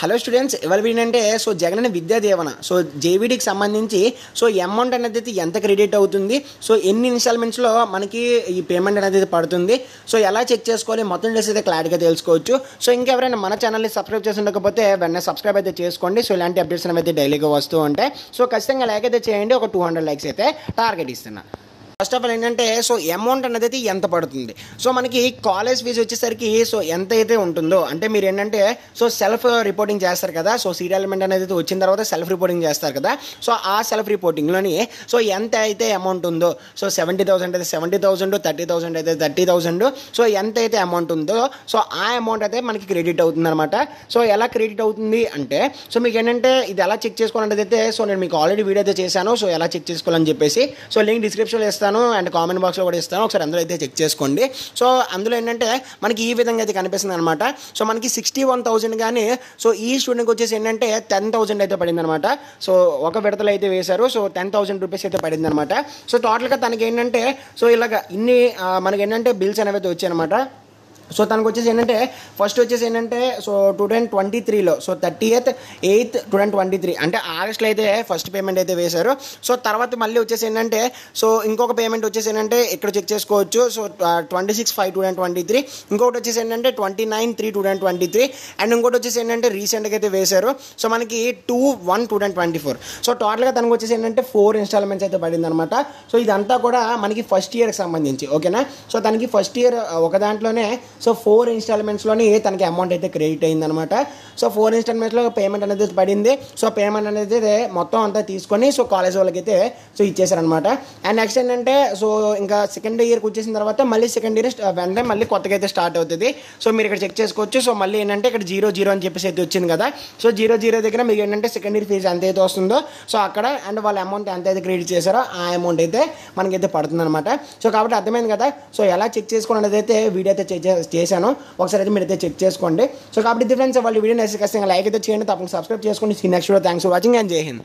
Hello students, ఇవాళ ఏంటంటే జగనన్న విద్యా దీవెన జేవీడీకి సంబంధించి అమౌంట్ అనేది ఎంత క్రెడిట్ అవుతుంది, ఎన్ని ఇన్స్టాల్మెంట్స్లో మనకి ఈ పేమెంట్ అనేది పడుతుంది, ఎలా చెక్ చేసుకోవాలి మొత్తం డీటెయిల్స్ అయితే క్లారిటీగా తెలుసుకోవచ్చు. ఇంకెవరైనా మన ఛానల్ని సబ్స్క్రైబ్ చేసి ఉండకపోతే వెంటనే సబ్స్క్రైబ్ అయితే చేసుకోండి. ఇలాంటి అప్డేట్స్ అయితే డైలీగా వస్తూ ఉంటాయి. ఖచ్చితంగా లైక్ అయితే చేయండి. ఒక 200 లైక్స్ అయితే టార్గెట్ ఇస్తున్నా. ఫస్ట్ ఆఫ్ ఆల్ ఏంటంటే అమౌంట్ అనేది ఎంత పడుతుంది. మనకి కాలేజ్ ఫీజు వచ్చేసరికి ఎంత అయితే ఉంటుందో, అంటే మీరు ఏంటంటే సెల్ఫ్ రిపోర్టింగ్ చేస్తారు కదా. సీట్ ఎలిమెంట్ అనేది వచ్చిన తర్వాత సెల్ఫ్ రిపోర్టింగ్ చేస్తారు కదా. ఆ సెల్ఫ్ రిపోర్టింగ్లోని ఎంత అయితే అమౌంట్ ఉందో, 70,000 అయితే 70,000, 30,000 అయితే 30,000, ఎంత అయితే అమౌంట్ ఉందో ఆ అమౌంట్ అయితే మనకి క్రెడిట్ అవుతుంది అనమాట. ఎలా క్రెడిట్ అవుతుంది అంటే మీకు ఏంటంటే ఇది ఎలా చెక్ చేసుకోవాలనేది అయితే నేను మీకు ఆల్రెడీ వీడియో అయితే చేశాను. ఎలా చెక్ చేసుకోవాలని చెప్పేసి లింక్ డిస్క్రిప్షన్లో ఇస్తాను అండ్ కామెంట్ బాక్స్లో కూడా ఇస్తాను. ఒకసారి అందులో అయితే చెక్ చేసుకోండి. అందులో ఏంటంటే మనకి ఈ విధంగా అయితే కనిపిస్తుంది అనమాట. మనకి 61,000 కానీ ఈ స్టూడెంట్కి వచ్చేసి ఏంటంటే 10,000 అయితే పడింది అనమాట. ఒక విడతలు అయితే వేశారు. 10,000 రూపీస్ అయితే పడింది అనమాట. టోటల్గా తనకి ఏంటంటే ఇలాగ ఇన్ని మనకి ఏంటంటే బిల్స్ అనేవి అయితే వచ్చాయి అనమాట. తనకు వచ్చేసి ఏంటంటే ఫస్ట్ వచ్చేసి ఏంటంటే 2023లో 30/8/2023 అంటే ఆగస్ట్లో అయితే ఫస్ట్ పేమెంట్ అయితే వేశారు. తర్వాత మళ్ళీ వచ్చేసి ఏంటంటే ఇంకొక పేమెంట్ వచ్చేసి ఏంటంటే ఇక్కడ చెక్ చేసుకోవచ్చు. 26/5/2023, ఇంకొకటి వచ్చేసి ఏంటంటే 29/3/2023 అండ్ ఇంకోటి వచ్చేసి ఏంటంటే రీసెంట్గా అయితే వేశారు. మనకి 2/1/2024. టోటల్గా తనకు వచ్చేసి ఏంటంటే 4 ఇన్స్టాల్మెంట్స్ అయితే పడింది అనమాట. ఇదంతా కూడా మనకి ఫస్ట్ ఇయర్కి సంబంధించి, ఓకేనా. తనకి ఫస్ట్ ఇయర్ ఒక దాంట్లోనే 4 ఇన్స్టాల్మెంట్స్లోని తనకి అమౌంట్ అయితే క్రెడిట్ అయిందనమాట. 4 ఇన్స్టాల్మెంట్స్లో పేమెంట్ అనేది పడింది. పేమెంట్ అనేది మొత్తం అంతా తీసుకొని కాలేజ్ వాళ్ళకి అయితే ఇచ్చేసారనమాట. అండ్ నెక్స్ట్ ఏంటంటే ఇంకా సెకండ్ ఇయర్కి వచ్చేసిన తర్వాత మళ్ళీ సెకండ్ ఇయర్ వెంటనే మళ్ళీ కొత్తగా అయితే స్టార్ట్ అవుతుంది. మీరు ఇక్కడ చెక్ చేసుకోవచ్చు. మళ్ళీ ఏంటంటే ఇక్కడ 0 అని చెప్పేసి అయితే వచ్చింది కదా. 0 దగ్గర మీకు ఏంటంటే సెకండ్ ఇయర్ ఫీజు ఎంత అయితే వస్తుందో అక్కడ అండ్ వాళ్ళ అమౌంట్ ఎంత అయితే క్రెడిట్ చేశారో ఆ అమౌంట్ అయితే మనకైతే పడుతుంది అనమాట. కాబట్టి అర్థమైంది కదా. ఎలా చెక్ చేసుకోవాలనేది అయితే వీడియో అయితే చేశాను. ఒకసారి అయితే మీరు అయితే చెక్ చేసుకోండి. కాబట్టి ఫ్రెండ్స్, వాళ్ళ వీడియో ఖచ్చితంగా లైక్ అయితే చేయండి, తప్పకుండా సబ్స్క్రైబ్ చేసుకోండి. Next video thanks for watching and జై హింద్.